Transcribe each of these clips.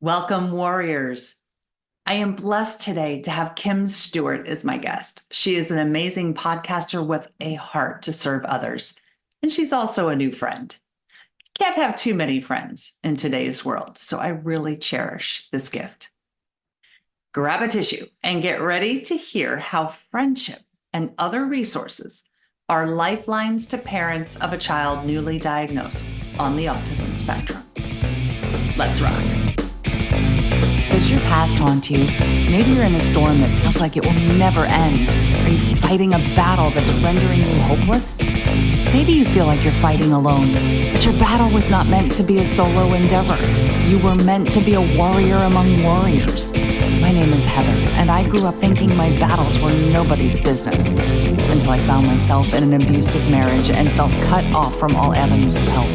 Welcome, warriors. I am blessed today to have Kim Stewart as my guest. She is an amazing podcaster with a heart to serve others, and she's also a new friend. Can't have too many friends in today's world, so I really cherish this gift. Grab a tissue and get ready to hear how friendship and other resources are lifelines to parents of a child newly diagnosed on the autism spectrum. Let's rock. Does your past haunt you? Maybe you're in a storm that feels like it will never end. Are you fighting a battle that's rendering you hopeless? Maybe you feel like you're fighting alone, but your battle was not meant to be a solo endeavor. You were meant to be a warrior among warriors. My name is Heather, and I grew up thinking my battles were nobody's business until I found myself in an abusive marriage and felt cut off from all avenues of help.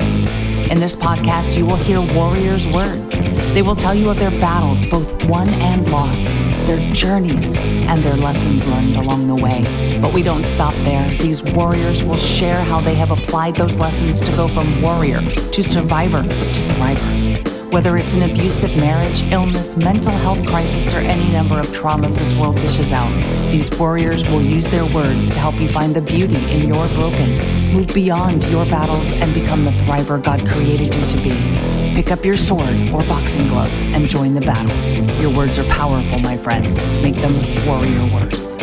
In this podcast, you will hear warriors' words. They will tell you of their battles, both won and lost, their journeys, and their lessons learned along the way. But we don't stop there. These warriors will share how they have applied those lessons to go from warrior to survivor to thriver. Whether it's an abusive marriage, illness, mental health crisis, or any number of traumas this world dishes out, these warriors will use their words to help you find the beauty in your broken, move beyond your battles, and become the thriver God created you to be. Pick up your sword or boxing gloves and join the battle. Your words are powerful, my friends. Make them warrior words.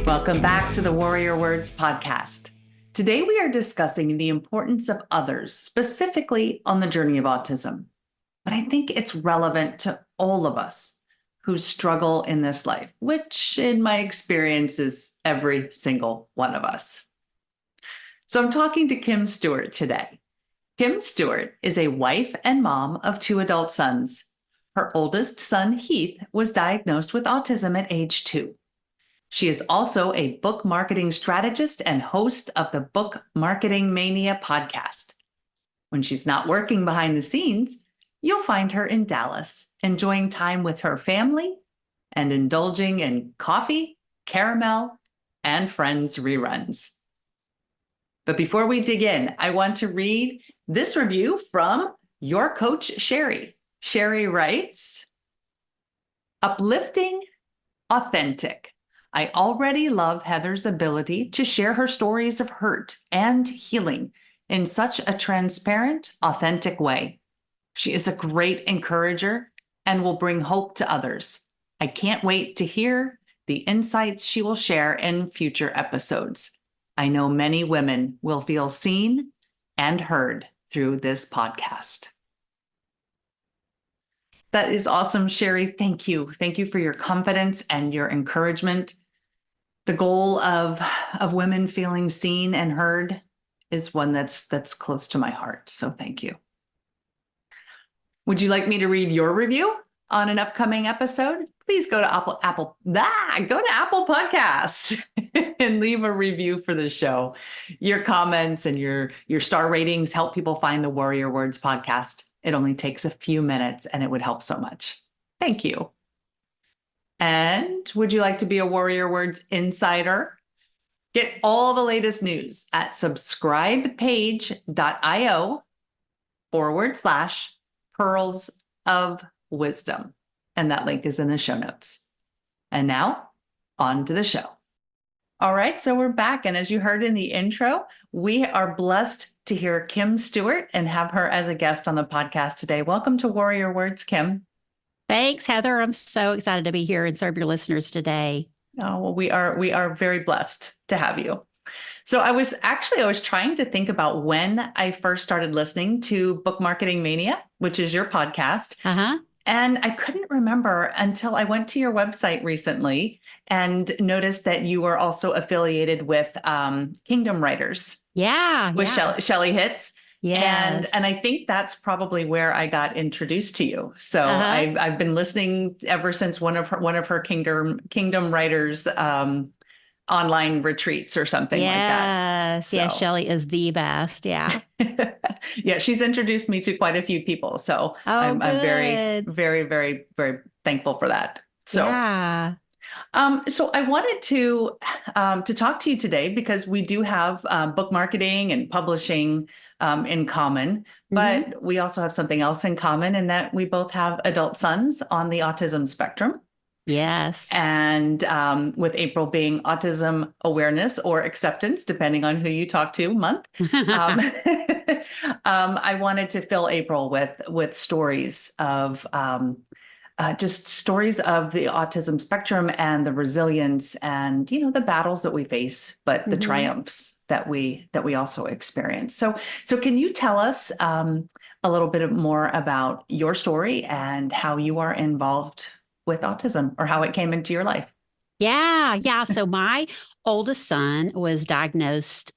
Welcome back to the Warrior Words podcast. Today, we are discussing the importance of others, specifically on the journey of autism. But I think it's relevant to all of us who struggle in this life, which in my experience is every single one of us. So I'm talking to Kim Stewart today. Kim Stewart is a wife and mom of 2 adult sons. Her oldest son, Heath, was diagnosed with autism at age 2. She is also a book marketing strategist and host of the Book Marketing Mania podcast. When she's not working behind the scenes, you'll find her in Dallas, enjoying time with her family and indulging in coffee, caramel, and Friends reruns. But before we dig in, I want to read this review from your coach, Sherry. Sherry writes, uplifting, authentic. I already love Heather's ability to share her stories of hurt and healing in such a transparent, authentic way. She is a great encourager and will bring hope to others. I can't wait to hear the insights she will share in future episodes. I know many women will feel seen and heard through this podcast. That is awesome, Sherry. Thank you. Thank you for your confidence and your encouragement. The goal of women feeling seen and heard is one that's close to my heart. So thank you. Would you like me to read your review on an upcoming episode? Please go to Apple Podcast and leave a review for the show. Your comments and your star ratings help people find the Warrior Words podcast. It only takes a few minutes and it would help so much. Thank you. And would you like to be a Warrior Words insider? Get all the latest news at subscribepage.io/pearls of wisdom. And that link is in the show notes. And now, on to the show. All right, so we're back. And as you heard in the intro, we are blessed to hear Kim Stewart and have her as a guest on the podcast today. Welcome to Warrior Words, Kim. Thanks, Heather. I'm so excited to be here and serve your listeners today. Oh, well, we are very blessed to have you. So I was trying to think about when I first started listening to Book Marketing Mania, which is your podcast. And I couldn't remember until I went to your website recently and noticed that you were also affiliated with Kingdom Writers. With Shelley Hitz. Yes. And I think that's probably where I got introduced to you. So I've been listening ever since one of her Kingdom Writers online retreats or something like that. So. Yeah, Shelley is the best. Yeah. Yeah, she's introduced me to quite a few people. So I'm very, very, very, very thankful for that. So so I wanted to talk to you today because we do have book marketing and publishing in common, Mm-hmm. but we also have something else in common in that we both have adult sons on the autism spectrum. Yes. And with April being Autism Awareness or Acceptance, depending on who you talk to, month, um, I wanted to fill April with stories of just stories of the autism spectrum and the resilience and the battles that we face, but the Mm-hmm. triumphs that we also experience. So can you tell us a little bit more about your story and how you are involved with autism or how it came into your life? Yeah, yeah. So my oldest son was diagnosed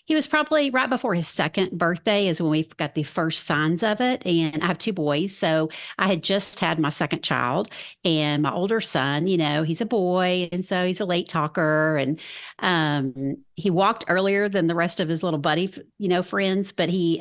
he was probably right before his second birthday is when we got the first signs of it. And I have two boys. So I had just had my second child, and my older son, he's a boy. And so he's a late talker. And he walked earlier than the rest of his little buddy, friends, but he,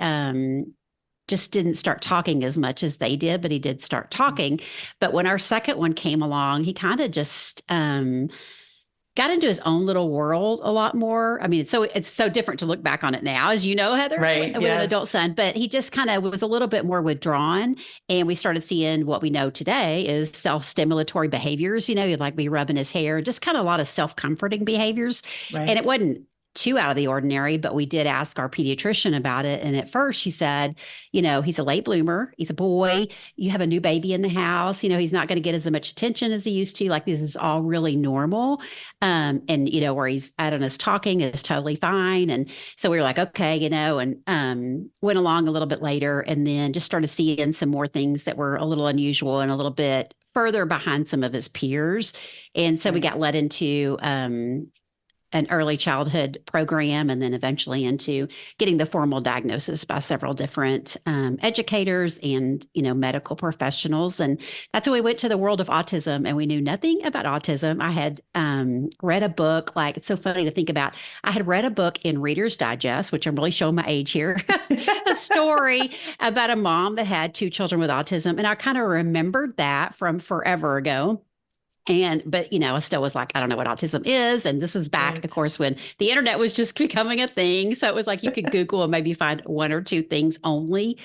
just didn't start talking as much as they did, but he did start talking. But when our second one came along, he kind of just got into his own little world a lot more. I mean, it's so different to look back on it now, as you know, Heather, Right. with an adult Yes. son. But he just kind of was a little bit more withdrawn, and we started seeing what we know today is self-stimulatory behaviors. He'd like be rubbing his hair, just kind of a lot of self-comforting behaviors, and it Right. wasn't too out of the ordinary, but we did ask our pediatrician about it. And at first she said, he's a late bloomer. He's a boy. You have a new baby in the house. He's not going to get as much attention as he used to. Like, this is all really normal. And where he's at on his talking is totally fine. And so we were like, okay, and went along a little bit later and then just started seeing some more things that were a little unusual and a little bit further behind some of his peers. And so we Right. got led into an early childhood program and then eventually into getting the formal diagnosis by several different educators and medical professionals. And that's when we went to the world of autism, and we knew nothing about autism. I had read a book, like, it's so funny to think about. I had read a book in Reader's Digest, which I'm really showing my age here, a story about a mom that had two children with autism, and I kind of remembered that from forever ago. But I still was like, I don't know what autism is. And this is back, of Right. course, when the internet was just becoming a thing. So it was like you could Google and maybe find one or two things only.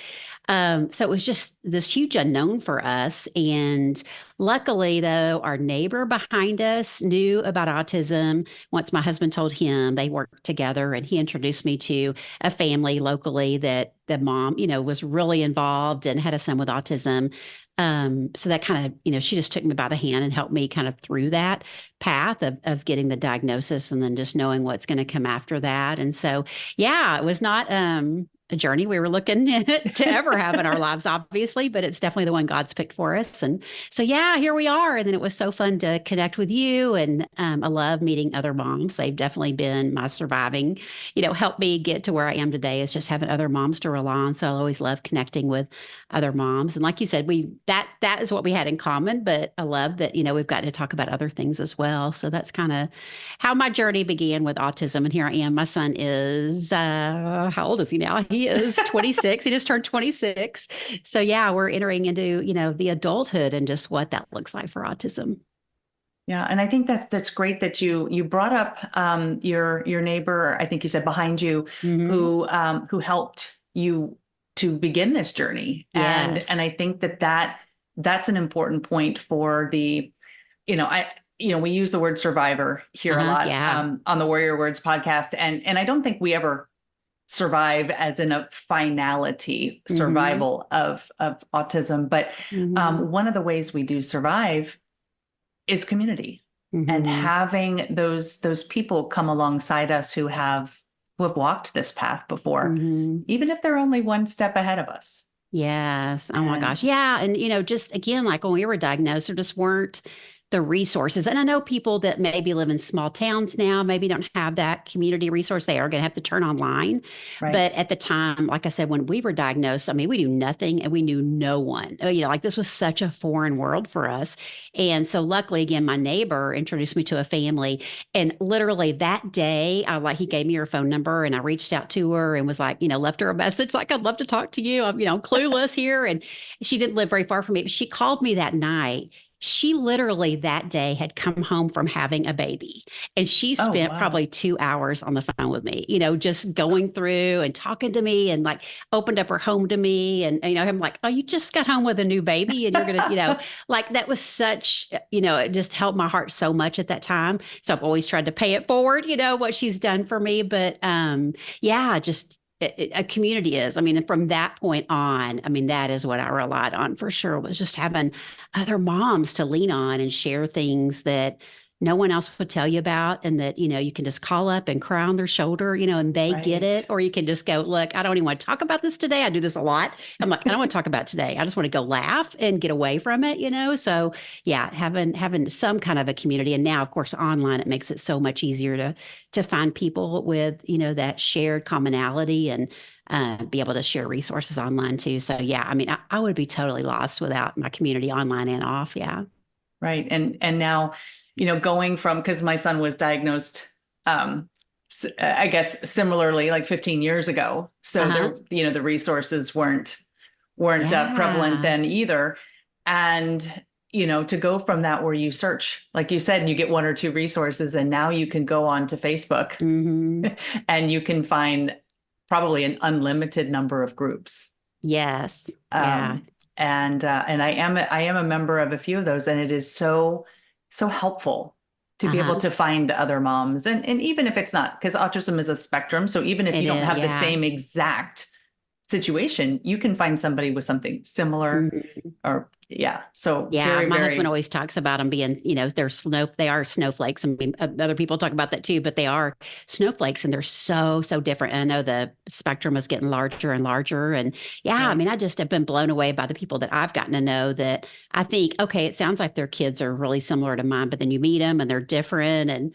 So it was just this huge unknown for us. And luckily, though, our neighbor behind us knew about autism. Once my husband told him, they worked together, and he introduced me to a family locally that the mom, was really involved and had a son with autism. So that kind of, she just took me by the hand and helped me kind of through that path of getting the diagnosis and then just knowing what's going to come after that. And so, yeah, it was not a journey we were looking to ever have in our lives, obviously, but it's definitely the one God's picked for us. And so, yeah, here we are. And then it was so fun to connect with you. And I love meeting other moms. They've definitely been my surviving, helped me get to where I am today, is just having other moms to rely on. So I always love connecting with other moms. And like you said, that is what we had in common, but I love that, we've gotten to talk about other things as well. So that's kind of how my journey began with autism. And here I am. My son is, how old is he now? He is 26. He just turned 26. So yeah, we're entering into, the adulthood and just what that looks like for autism. Yeah, and I think that's great that you brought up your neighbor. I think you said behind you, Hmm. who helped you to begin this journey, and Yes. I think that's an important point for the, I we use the word survivor here a Uh-huh. lot Yeah. on the Warrior Words podcast, and I don't think we ever survive as in a finality Hmm. survival of autism, but Hmm. one of the ways we do survive is community and Hmm. having those people come alongside us who have walked this path before, Hmm. even if they're only one step ahead of us. Yes. Oh my gosh. And Yeah. And, just again, like when we were diagnosed, there just weren't the resources. And I know people that maybe live in small towns now, maybe don't have that community resource. They are going to have to turn online. But right, at the time, like I said, when we were diagnosed, I mean, we knew nothing and we knew no one. Like this was such a foreign world for us. And so luckily, again, my neighbor introduced me to a family. And literally that day, he gave me her phone number and I reached out to her and was like, left her a message like, I'd love to talk to you. I'm clueless here. And she didn't live very far from me, but she called me that night. She literally that day had come home from having a baby, and she Oh, spent wow. probably 2 hours on the phone with me, just going through and talking to me, and like opened up her home to me. And, I'm like, oh, you just got home with a new baby and you're going to, like that was such, it just helped my heart so much at that time. So I've always tried to pay it forward, what she's done for me. But yeah, just a community is. I mean, and from that point on, I mean, that is what I relied on for sure, was just having other moms to lean on and share things that no one else would tell you about, and that, you can just call up and cry on their shoulder, and they get Right. it. Or you can just go, look, I don't even want to talk about this today. I do this a lot. I'm like, I don't want to talk about it today. I just want to go laugh and get away from it, So yeah, having some kind of a community. And now, of course, online, it makes it so much easier to find people with, that shared commonality, and be able to share resources online too. So yeah, I mean, I would be totally lost without my community online and off. Yeah. Right. And now, going from, because my son was diagnosed, um, I guess similarly, like 15 years ago. So Uh-huh. there, the resources weren't prevalent Yeah. then either. And, to go from that where you search, like you said, and you get one or two resources, and now you can go on to Facebook Hmm. and you can find probably an unlimited number of groups. Yes. Yeah. Um, and I am a member of a few of those, and it is so helpful to be able Uh-huh. to find other moms, and even if it's not, because autism is a spectrum, so even if you It don't is. have the Yeah. same exact situation, you can find somebody with something similar, Mhm. or yeah, so Yeah, very, my husband very always talks about them being, they are snowflakes. I mean, other people talk about that too, but they are snowflakes, and they're so, so different. And I know the spectrum is getting larger and larger. And yeah, I mean, right. I just have been blown away by the people that I've gotten to know, that I think, okay, it sounds like their kids are really similar to mine, but then you meet them and they're different. And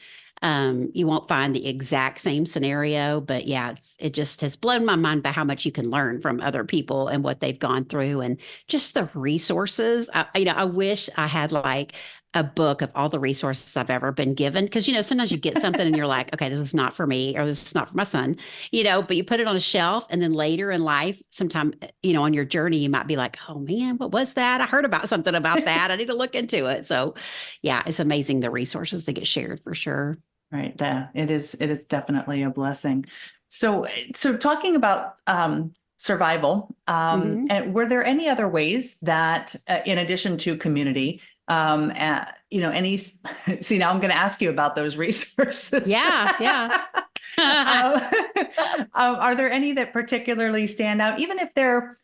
you won't find the exact same scenario, but yeah, it just has blown my mind by how much you can learn from other people and what they've gone through, and just the resources. I wish I had like a book of all the resources I've ever been given. Because, sometimes you get something and you're like, okay, this is not for me, or this is not for my son, but you put it on a shelf, and then later in life, sometime, on your journey, you might be like, oh man, what was that? I heard about something about that. I need to look into it. So yeah, it's amazing the resources that get shared for sure. Right. Yeah, it is definitely a blessing. So talking about survival, Hmm. and were there any other ways that, in addition to community, any, see, now I'm going to ask you about those resources. Yeah, yeah. Um, are there any that particularly stand out, even if they're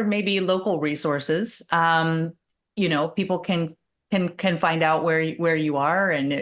maybe local resources? People can find out where you are, and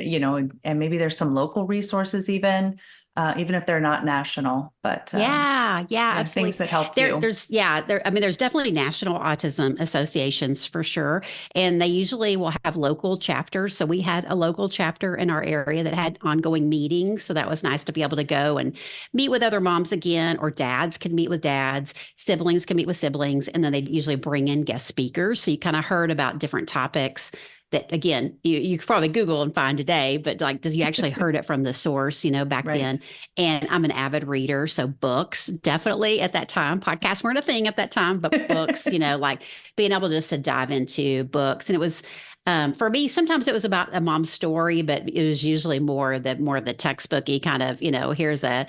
and maybe there's some local resources, even if they're not national, but Yeah, yeah, yeah, things absolutely. that help you. I mean, there's definitely national autism associations for sure. And they usually will have local chapters. So we had a local chapter in our area that had ongoing meetings. So that was nice to be able to go and meet with other moms again, or dads can meet with dads, siblings can meet with siblings. And then they usually bring in guest speakers. So you kind of heard about different topics that, again, you could probably Google and find today, but like, did you actually heard it from the source, back Right. then? And I'm an avid reader. So books, definitely at that time. Podcasts weren't a thing at that time, but books, like being able just to dive into books. And it was, for me, sometimes it was about a mom's story, but it was usually more of the textbooky kind of, here's a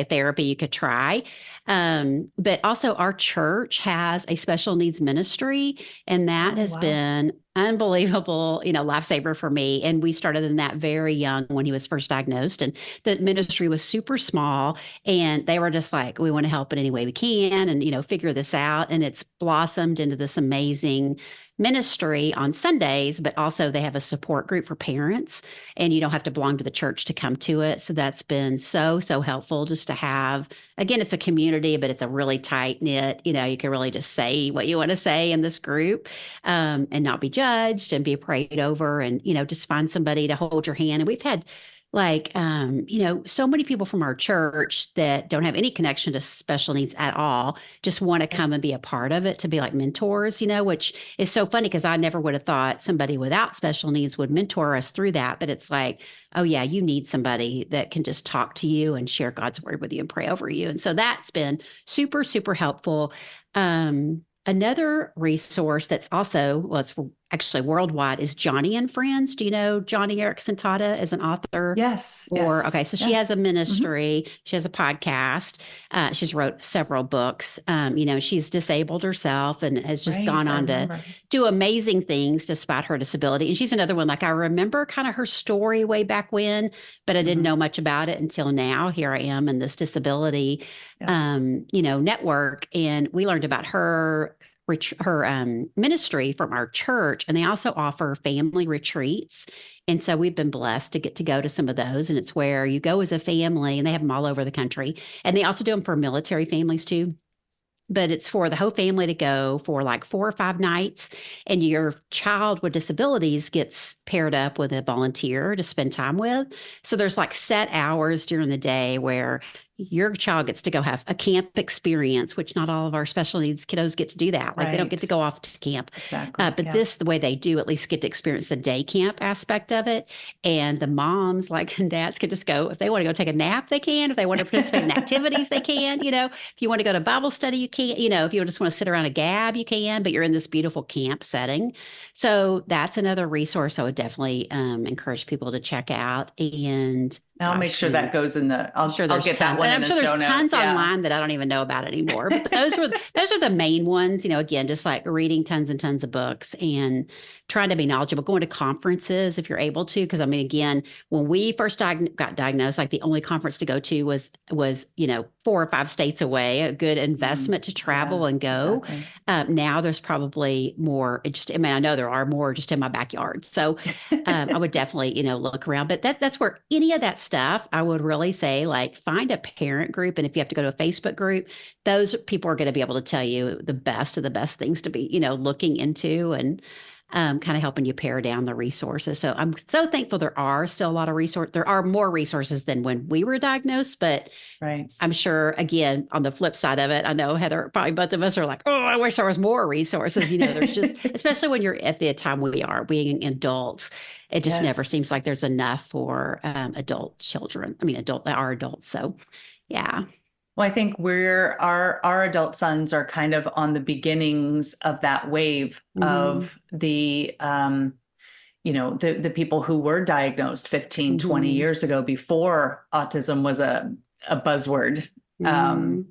therapy you could try. But also our church has a special needs ministry, and that Oh, has wow. been unbelievable, lifesaver for me. And we started in that very young when he was first diagnosed. And the ministry was super small, and they were just like, we want to help in any way we can, and figure this out. And it's blossomed into this amazing ministry on Sundays, but also they have a support group for parents, and you don't have to belong to the church to come to it. So that's been so, so helpful, just to have, again, it's a community, but it's a really tight knit, you can really just say what you want to say in this group, and not be judged and be prayed over, and just find somebody to hold your hand. And we've had like, so many people from our church that don't have any connection to special needs at all just want to come and be a part of it, to be like mentors, which is so funny, because I never would have thought somebody without special needs would mentor us through that. But it's like, oh yeah, you need somebody that can just talk to you and share God's word with you and pray over you. And so that's been super, super helpful. Another resource that's also, well, it's actually worldwide is Johnny and Friends. Do you know Johnny Erickson Tata as an author? Yes, Or, yes, okay, so she has yes. a ministry, she has a podcast, she's wrote several books. She's disabled herself and has just Right, gone I on to remember. do amazing things despite her disability. And she's another one, like I remember kind of her story way back when, but I didn't Hmm. know much about it until now. Here I am in this disability, Yeah. network. And we learned about her ministry from our church, and they also offer family retreats. And so we've been blessed to get to go to some of those. And it's where you go as a family, and they have them all over the country. And they also do them for military families too, but it's for the whole family to go for like 4 or 5 nights. And your child with disabilities gets paired up with a volunteer to spend time with. So there's like set hours during the day where your child gets to go have a camp experience, which not all of our special needs kiddos get to do that. Like they don't get Right. to go off to camp. Exactly. But Yeah. this, the way they do, at least get to experience the day camp aspect of it. And the moms, like and dads, can just go if they want to go take a nap, they can. If they want to participate in activities, they can. If you want to go to Bible study, you can. If you just want to sit around a gab, you can. But you're in this beautiful camp setting, so that's another resource I would definitely encourage people to check out. And And I'll make gosh, sure that goes in the, I'm sure I'll there's get that tons, one and in I'm the sure there's show notes. tons Yeah. online that I don't even know about anymore. But those are the main ones. Again, just like reading tons and tons of books and trying to be knowledgeable, going to conferences if you're able to. Because I mean, again, when we first got diagnosed, like the only conference to go to was 4 or 5 states away. A good Mhm. investment to travel Yeah, and go. exactly. Now there's probably more. I know there are more just in my backyard. So I would definitely, look around. But that's where any of that stuff, I would really say, like, find a parent group. And if you have to go to a Facebook group, those people are going to be able to tell you the best of the best things to be, looking into and kind of helping you pare down the resources. So I'm so thankful there are still a lot of resources. There are more resources than when we were diagnosed, but Right. I'm sure, again, on the flip side of it, I know Heather, probably both of us are like, oh, I wish there was more resources. There's just, especially when you're at the time we are being adults, it just never Yes. seems like there's enough for adult children. I mean, our adults. So, yeah. Well, I think our adult sons are kind of on the beginnings of that wave Hmm. of the people who were diagnosed 15, 20 Hmm. years ago before autism was a buzzword. Um, Hmm.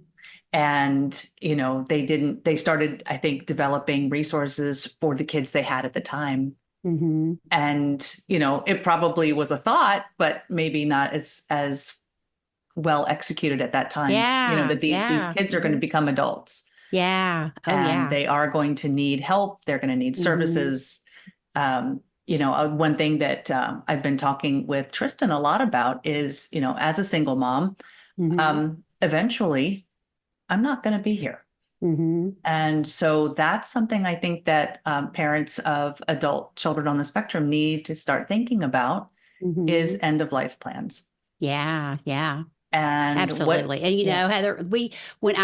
and they started, I think, developing resources for the kids they had at the time. Hmm. And it probably was a thought, but maybe not as well executed at that time. Yeah. That these Yeah. kids are going to Hmm. become adults Yeah. Oh, and yeah. they are going to need help. They're going to need Hmm. services. One thing that I've been talking with Tristan a lot about is, as a single mom, Hmm. eventually I'm not going to be here. Hmm. And so that's something I think that parents of adult children on the spectrum need to start thinking about is Hmm. end of life plans. Yeah. Yeah. And Absolutely. And yeah. Heather, when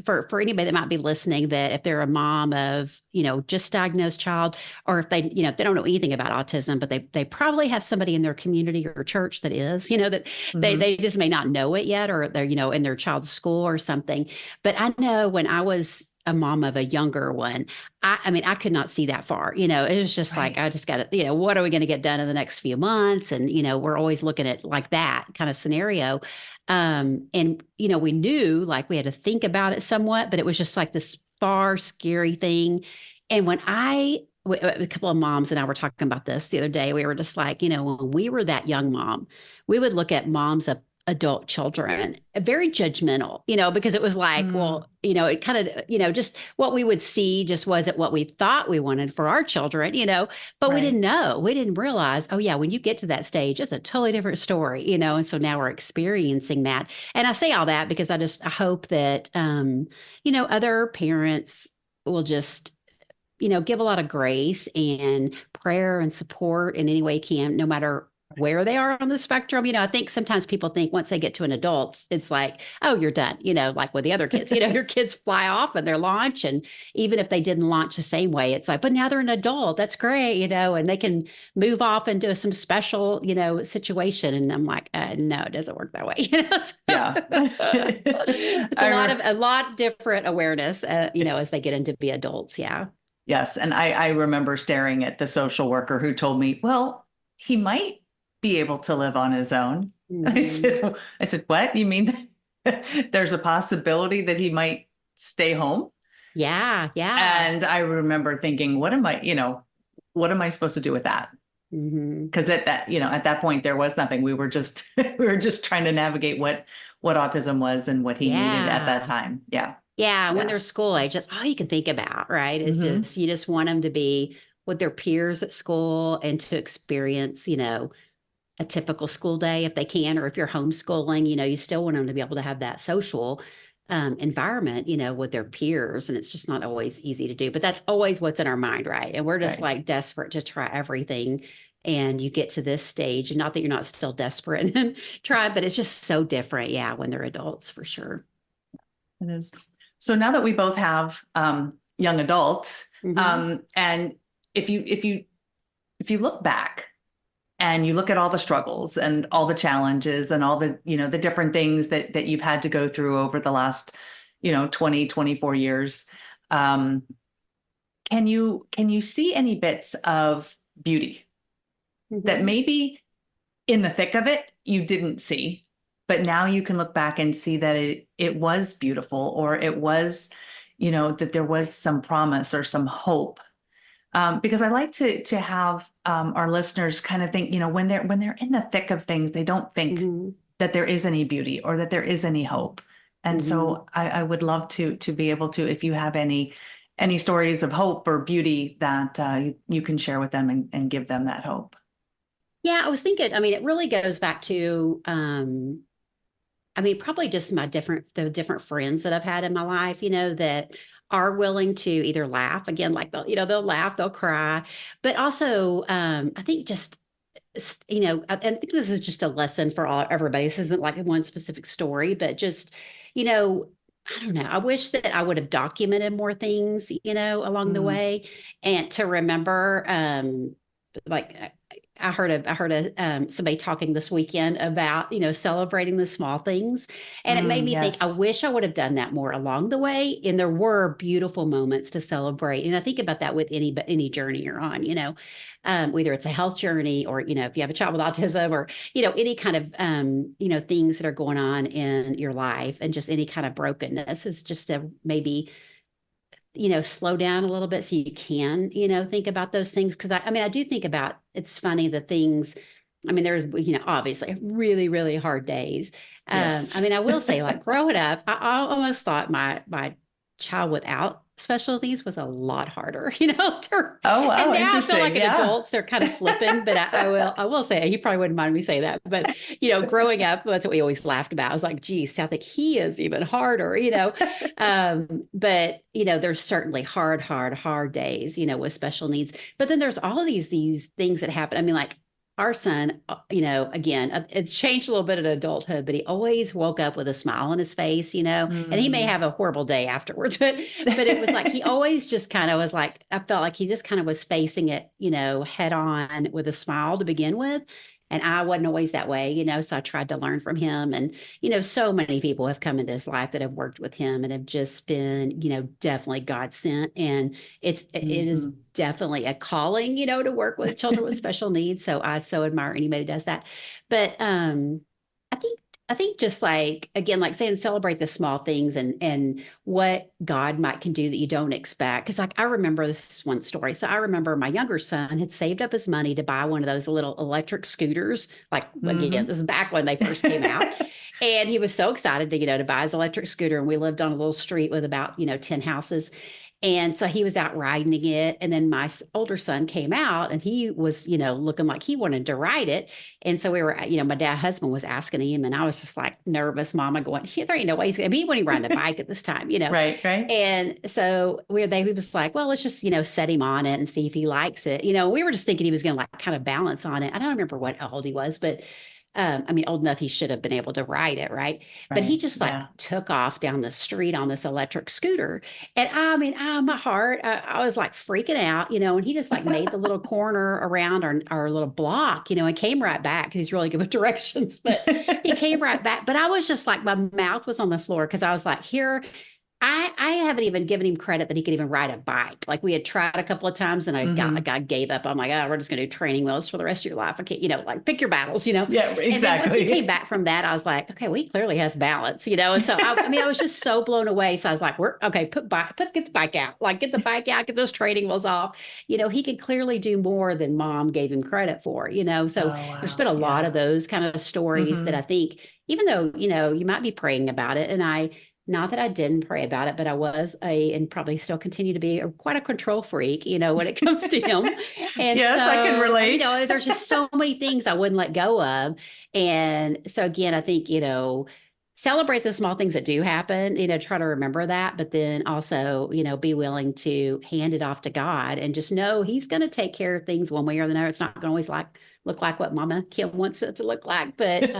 for anybody that might be listening, that if they're a mom of, just diagnosed child, or if if they don't know anything about autism, but they probably have somebody in their community or church that is, that Mhm. they just may not know it yet, or they're, in their child's school or something. But I know when I was a mom of a younger one, I mean, I could not see that far. It was just like, I Right. just got to, what are we going to get done in the next few months? And, we're always looking at like that kind of scenario. And, we knew like we had to think about it somewhat, but it was just like this far scary thing. And a couple of moms and I were talking about this the other day. We were just like, when we were that young mom, we would look at moms of adult children very judgmental, because it was like, Mm, well, it kind of, just what we would see just wasn't what we thought we wanted for our children, but we right. didn't know, we didn't realize, oh yeah, when you get to that stage, it's a totally different story, and so now we're experiencing that. And I say all that because I hope that, other parents will just, give a lot of grace and prayer and support in any way you can, no matter where they are on the spectrum. I think sometimes people think once they get to an adult, it's like, oh, you're done, like with the other kids, your kids fly off and their launch. And even if they didn't launch the same way, it's like, but now they're an adult. That's great, and they can move off into some special, situation. And I'm like, no, it doesn't work that way. Yeah. It's I a lot different awareness, as they get into be adults. Yeah. Yes. And I remember staring at the social worker who told me, well, he might be able to live on his own. And Hmm. I said, what? You mean there's a possibility that he might stay home? Yeah, yeah. And I remember thinking, what am I supposed to do with that? Hmm. Because at that point there was nothing. We were just we were just trying to navigate what autism was and what he needed at that Yeah. time. Yeah. Yeah, when Yeah. they're school age, that's all you can think about, right? It's Hmm. just you just want them to be with their peers at school and to experience, a typical school day if they can, or if you're homeschooling, you still want them to be able to have that social environment, with their peers. And it's just not always easy to do, but that's always what's in our mind, right? And we're just Right. like desperate to try everything. And you get to this stage, and not that you're not still desperate and try, but it's just so different. Yeah, when they're adults, for sure. It is. So now that we both have young adults, Hmm. and if you look back and you look at all the struggles and all the challenges and all the the different things that you've had to go through over the last 20-24 years, um, can you see any bits of beauty that Hmm. maybe in the thick of it you didn't see, but now you can look back and see that it was beautiful, or it was, that there was some promise or some hope. Because I like to have our listeners kind of think, when they're in the thick of things, they don't think Hmm. that there is any beauty or that there is any hope. And Hmm. so I would love to be able to, if you have any stories of hope or beauty that you can share with them and give them that hope. Yeah, I was thinking, I mean, it really goes back to, I mean, probably just the different friends that I've had in my life, that are willing to either laugh again, like they'll laugh, they'll cry, but also, I think just, I think this is just a lesson for everybody. This isn't like one specific story, but just, you know, I don't know. I wish that I would have documented more things, along the Mm, way, and to remember, like I heard somebody talking this weekend about celebrating the small things, and it made me think I yes. wish I would have done that more along the way. And there were beautiful moments to celebrate, and I think about that with any journey you're on. Whether it's a health journey, or if you have a child with autism, or any kind of things that are going on in your life, and just any kind of brokenness is just to maybe slow down a little bit so you can, think about those things. Cause I mean, I do think about, it's funny, the things, I mean, there's, obviously really, really hard days. I Yes. mean, I will say, like, growing up, I almost thought my child without special needs was a lot harder, Oh, and wow. now I feel Interesting. like in Yeah. adults, they're kind of flipping, but I will say, he probably wouldn't mind me say that, but growing up, that's what we always laughed about. I was like, geez, I think he is even harder, but there's certainly hard days, with special needs. But then there's all these things that happen. I mean, like our son, again, it's changed a little bit in adulthood, but he always woke up with a smile on his face, and he may Mm. have a horrible day afterwards, but it was like he always just kind of was like, I felt like he just kind of was facing it, head on with a smile to begin with. And I wasn't always that way, so I tried to learn from him. And so many people have come into his life that have worked with him and have just been, definitely God sent. And it is Mhm. definitely a calling, to work with children with special needs. So I so admire anybody that does that. But I think I think just like, again, like saying celebrate the small things, and what God might can do that you don't expect. Because like I remember this one story. So I remember my younger son had saved up his money to buy one of those little electric scooters. Like again, Mhm. this is back when they first came out. And he was so excited to buy his electric scooter. And we lived on a little street with about 10 houses. And so he was out riding it. And then my older son came out, and he was, looking like he wanted to ride it. And so we were, my husband was asking him, and I was just like nervous, mama going, "Yeah, there ain't no way he's going to be when he riding a bike at this time. Right, right. And so he was like, well, let's just, set him on it and see if he likes it. We were just thinking he was going to like kind of balance on it. I don't remember what old he was, but I mean, old enough he should have been able to ride it, right? But he Right. just like Yeah. took off down the street on this electric scooter. And I mean, my heart, I was like freaking out, and he just like made the little corner around our little block, and came right back. He's really good with directions, but he came right back. But I was just like, my mouth was on the floor because I was like, here. I haven't even given him credit that he could even ride a bike. Like we had tried a couple of times and I gave up. I'm like, oh, we're just going to do training wheels for the rest of your life. I can't, like pick your battles, Yeah, And then once he came exactly. back from that, I was like, okay, well, he clearly has balance, And so I mean, I was just so blown away. So I was like, we're okay, get the bike out, like get the bike out, get those training wheels off. He could clearly do more than mom gave him credit for, So Oh, there's been wow. a lot of Yeah. those kind of stories that Hmm. I think, even though, you might be praying about it. And not that I didn't pray about it, but I was and probably still continue to be quite a control freak, when it comes to him. And Yes, I can so, relate. there's just so many things I wouldn't let go of. And so, again, I think, celebrate the small things that do happen, try to remember that, but then also, be willing to hand it off to God and just know He's going to take care of things one way or another. It's not going to always look like what Mama Kim wants it to look like, but,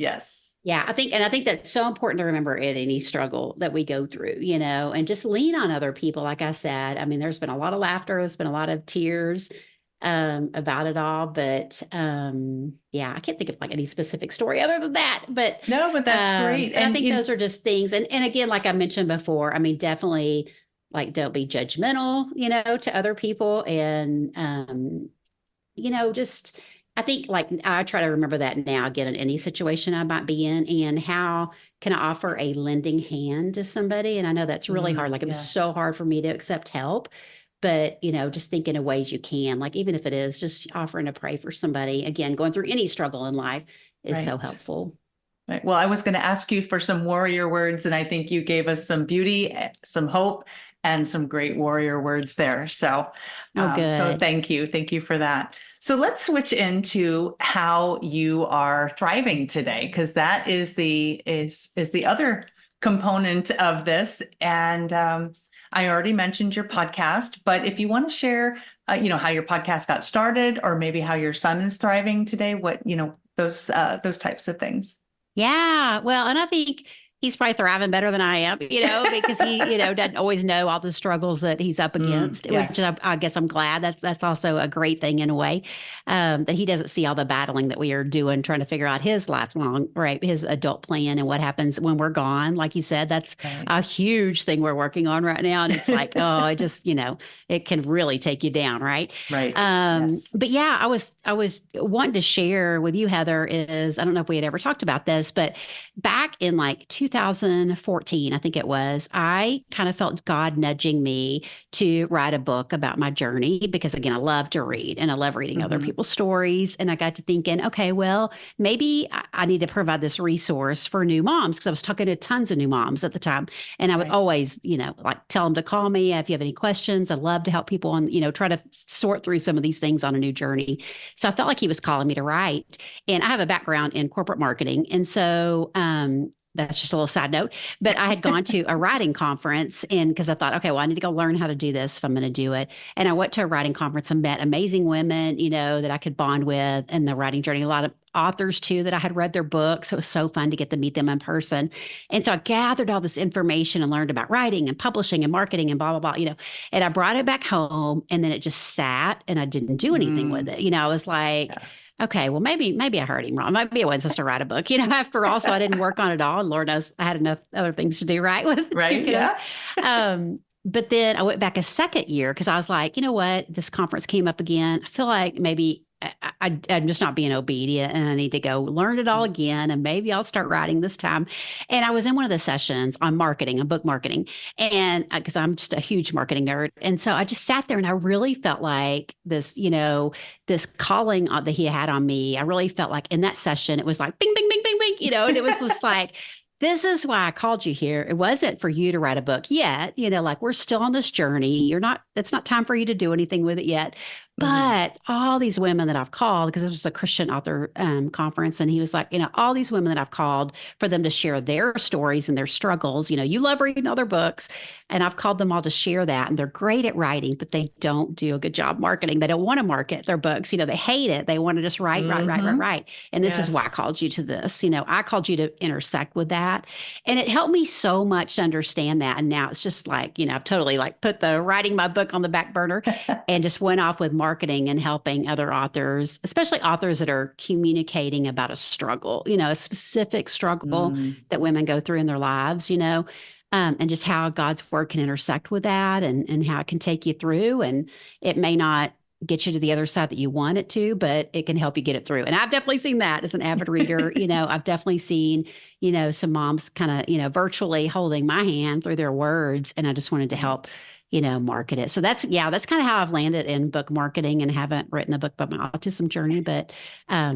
Yes. yeah, I think that's so important to remember in any struggle that we go through, and just lean on other people. Like I said, I mean, there's been a lot of laughter, there's been a lot of tears about it all, but yeah, I can't think of like any specific story other than that. No, but that's great. But I And think those are just things, and again, like I mentioned before, I mean, definitely like don't be judgmental, to other people, and just I think like I try to remember that now again in any situation I might be in, and how can I offer a lending hand to somebody? And I know that's really hard. Like it was so yes, hard for me to accept help, but just think in ways you can, like even if it is just offering to pray for somebody, again, going through any struggle in life is so right. helpful. Right. Well, I was going to ask you for some warrior words, and I think you gave us some beauty, some hope, and some great warrior words there. Oh, So good. thank you for that. So let's switch into how you are thriving today, because that is the other component of this. And I already mentioned your podcast, but if you want to share, how your podcast got started, or maybe how your son is thriving today, what those types of things. Yeah. Well, and I think he's probably thriving better than I am, because he, doesn't always know all the struggles that he's up against, which Yes. I guess I'm glad that's also a great thing in a way, that he doesn't see all the battling that we are doing, trying to figure out his lifelong, right, his adult plan and what happens when we're gone. Like you said, that's Right. a huge thing we're working on right now. And it's like, oh, it just, it can really take you down, right? Right. Yes. But yeah, I was wanting to share with you, Heather, is I don't know if we had ever talked about this, but back in like 2014, I think it was, I kind of felt God nudging me to write a book about my journey because again, I love to read and I love reading other Hmm. people's stories. And I got to thinking, okay, well, maybe I need to provide this resource for new moms because I was talking to tons of new moms at the time. And I would Right. always, like tell them to call me if you have any questions. I love to help people and, try to sort through some of these things on a new journey. So I felt like he was calling me to write. And I have a background in corporate marketing. And so, that's just a little side note, but I had gone to a writing conference and because I thought, okay, well, I need to go learn how to do this if I'm going to do it. And I went to a writing conference and met amazing women, that I could bond with in the writing journey. A lot of authors too that I had read their books. So it was so fun to get to meet them in person. And so I gathered all this information and learned about writing and publishing and marketing and blah, blah, blah, and I brought it back home and then it just sat and I didn't do anything with Mm, it. I was like, yeah. okay, well, maybe I heard him wrong. Maybe I wasn't supposed to write a book, after all. So I didn't work on it all. And Lord knows I had enough other things to do, right, with the two Right. kiddos. Yeah. But then I went back a second year because I was like, you know what? This conference came up again. I feel like maybe I'm just not being obedient and I need to go learn it all again. And maybe I'll start writing this time. And I was in one of the sessions on marketing and book marketing. And because I'm just a huge marketing nerd. And so I just sat there and I really felt like this calling that he had on me. I really felt like in that session, it was like bing, bing, bing, bing, bing, and it was just like, this is why I called you here. It wasn't for you to write a book yet. Like we're still on this journey. It's not time for you to do anything with it yet. Hmm. But all these women that I've called, because it was a Christian author conference, and he was like, all these women that I've called for them to share their stories and their struggles. You love reading other books, and I've called them all to share that. And they're great at writing, but they don't do a good job marketing. They don't want to market their books. They hate it. They want to just write, write, write, write, Hmm. write. And this is why I Yes. called you to this. I called you to intersect with that. And it helped me so much to understand that. And now it's just like, I've totally like put the writing my book on the back burner and just went off with marketing and helping other authors, especially authors that are communicating about a struggle, a specific struggle Mm, that women go through in their lives, and just how God's word can intersect with that and how it can take you through. And it may not get you to the other side that you want it to, but it can help you get it through. And I've definitely seen that as an avid reader. I've definitely seen, some moms kind of, virtually holding my hand through their words. And I just wanted to help, Right. market it. So that's kind of how I've landed in book marketing, and haven't written a book about my autism journey, but I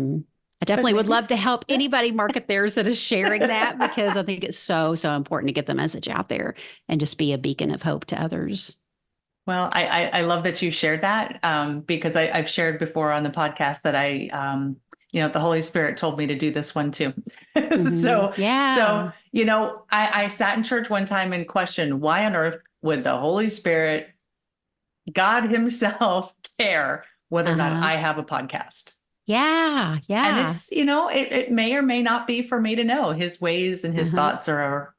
But definitely would maybe, love to help yeah. anybody market theirs that is sharing that, because I think it's so, so important to get the message out there and just be a beacon of hope to others. Well, I love that you shared that, because I've shared before on the podcast that the Holy Spirit told me to do this one too. So, Yeah. I sat in church one time and questioned, why on earth would the Holy Spirit, God Himself, care whether or not Uh-huh. I have a podcast? Yeah. And Yeah. it's, it may or may not be for me to know. His ways and His Uh-huh. thoughts are,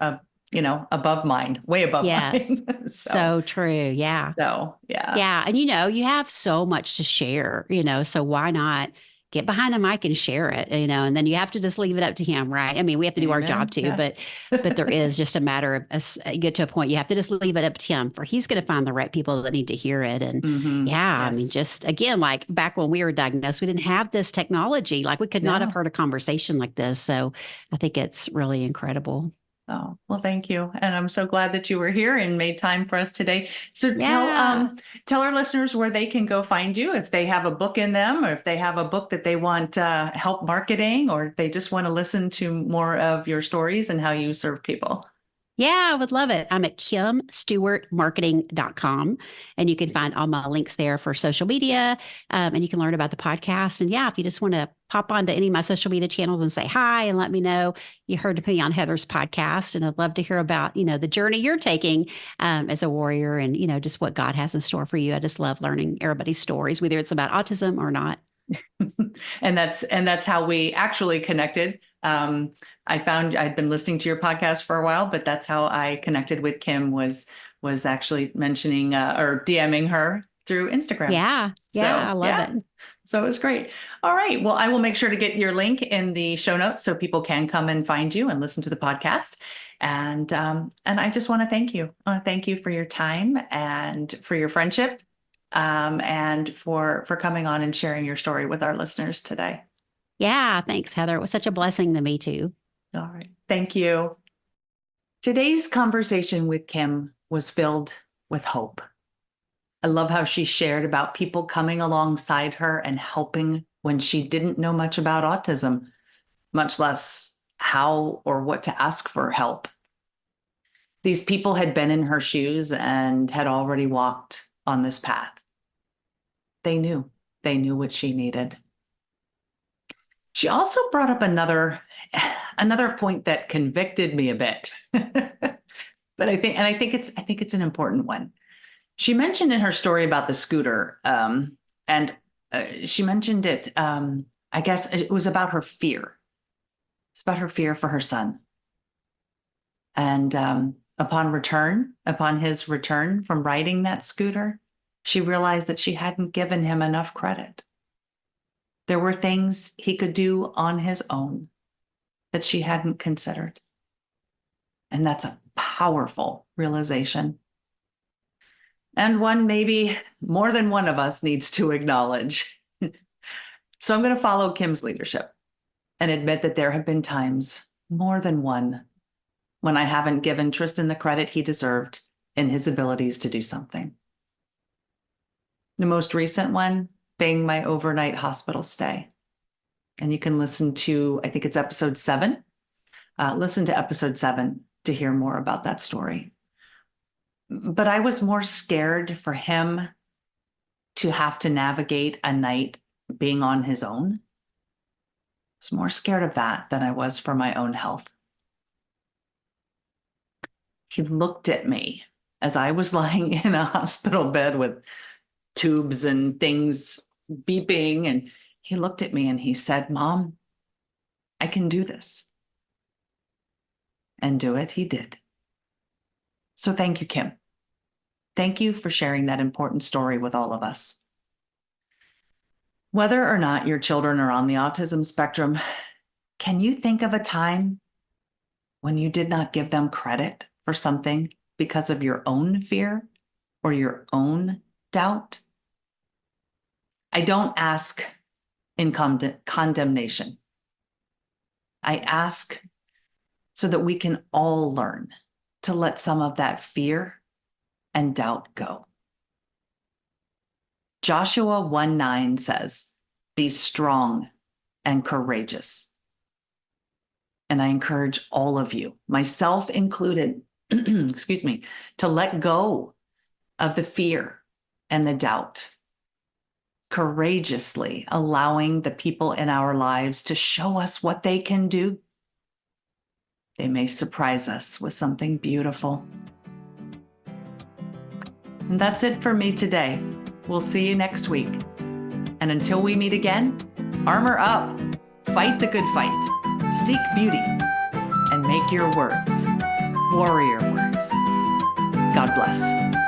above mine, way above Yes. mine. So true. Yeah. Yeah. Yeah. And you have so much to share, so why not get behind the mic and share it, and then you have to just leave it up to him, right? I mean, we have to do our job Amen. too, Yeah. but there is just a matter of get to a point you have to just leave it up to him, for he's going to find the right people that need to hear it. And yeah, I mean, Yes. just again, like back when we were diagnosed, we didn't have this technology. Like we could not have No. heard a conversation like this. So I think it's really incredible. Oh, well, thank you. And I'm so glad that you were here and made time for us today. So Yeah. tell our listeners where they can go find you if they have a book in them, or if they have a book that they want help marketing, or if they just want to listen to more of your stories and how you serve people. Yeah, I would love it. I'm at kimstewartmarketing.com, and you can find all my links there for social media. And you can learn about the podcast. And yeah, if you just want to pop onto any of my social media channels and say hi and let me know you heard me on Heather's podcast. And I'd love to hear about, the journey you're taking as a warrior, and, just what God has in store for you. I just love learning everybody's stories, whether it's about autism or not. And that's how we actually connected. I found I'd been listening to your podcast for a while, but that's how I connected with Kim, was actually mentioning or DMing her through Instagram. Yeah. Yeah. I So love yeah, it. so it was great. All right, well, I will make sure to get your link in the show notes so people can come and find you and listen to the podcast. And I just want to thank you. I want to thank you for your time and for your friendship, and for coming on and sharing your story with our listeners today. Yeah. Thanks, Heather. It was such a blessing to me, too. All right. Thank you. Today's conversation with Kim was filled with hope. I love how she shared about people coming alongside her and helping when she didn't know much about autism, much less how or what to ask for help. These people had been in her shoes and had already walked on this path. They knew. They knew what she needed. She also brought up another point that convicted me a bit. But I think it's an important one. She mentioned in her story about the scooter, and she mentioned it. I guess it was about her fear. It's about her fear for her son. And upon his return from riding that scooter, she realized that she hadn't given him enough credit. There were things he could do on his own that she hadn't considered. And that's a powerful realization. And one maybe more than one of us needs to acknowledge. So I'm going to follow Kim's leadership and admit that there have been times, more than one, when I haven't given Tristan the credit he deserved in his abilities to do something. The most recent one being my overnight hospital stay. And you can listen to, I think it's episode 7. Listen to episode 7 to hear more about that story. But I was more scared for him to have to navigate a night being on his own. I was more scared of that than I was for my own health. He looked at me as I was lying in a hospital bed with tubes and things beeping. And he looked at me and he said, "Mom, I can do this." And do it he did. So thank you, Kim. Thank you for sharing that important story with all of us. Whether or not your children are on the autism spectrum, can you think of a time when you did not give them credit for something because of your own fear or your own doubt? I don't ask in condemnation. I ask so that we can all learn to let some of that fear and doubt go. Joshua 1:9 says, "Be strong and courageous." And I encourage all of you, myself included, excuse me, to let go of the fear and the doubt, courageously allowing the people in our lives to show us what they can do. They may surprise us with something beautiful. And that's it for me today. We'll see you next week. And until we meet again, armor up, fight the good fight, seek beauty, and make your words warrior words. God bless.